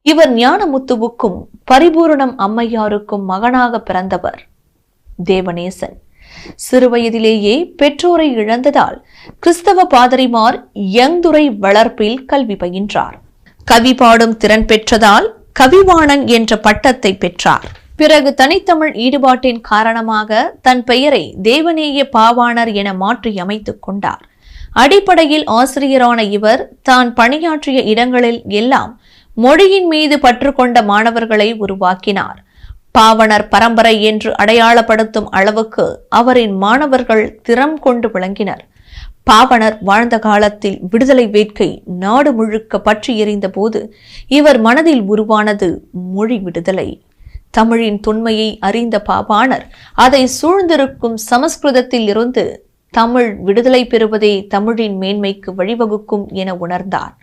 இவர் ஞானமுத்துவுக்கும் பரிபூரணம் அம்மையாருக்கும் மகனாக பிறந்தவர் தேவநேசன். சிறுவயதிலேயே பெற்றோரை இழந்ததால் கிறிஸ்தவ பாதிரிமார் யங்துரை வளர்ப்பில் கல்வி பயின்றார். கவி பாடும் திறன் பெற்றதால் கவிவாணன் என்ற பட்டத்தை பெற்றார். பிறகு தனித்தமிழ் ஈடுபாட்டின் காரணமாக தன் பெயரை தேவநேய பாவாணர் என மாற்றி அமைத்துக் கொண்டார். அடிப்படையில் ஆசிரியரான இவர் தான் பணியாற்றிய இடங்களில் எல்லாம் மொழியின் மீது பற்று கொண்ட மாணவர்களை உருவாக்கினார். பாவணர் பரம்பரை என்று அடையாளப்படுத்தும் அளவுக்கு அவரின் மாணவர்கள் திறம் கொண்டு விளங்கினர். பாவணர் வாழ்ந்த காலத்தில் விடுதலை வேட்கை நாடு முழுக்க பற்றி எறிந்த போது இவர் மனதில் உருவானது மொழி விடுதலை. தமிழின் தொன்மையை அறிந்த பாவாணர் அதை சூழ்ந்திருக்கும் சமஸ்கிருதத்தில் இருந்து தமிழ் விடுதலை பெறுவதே தமிழின் மேன்மைக்கு வழிவகுக்கும் என உணர்ந்தார்.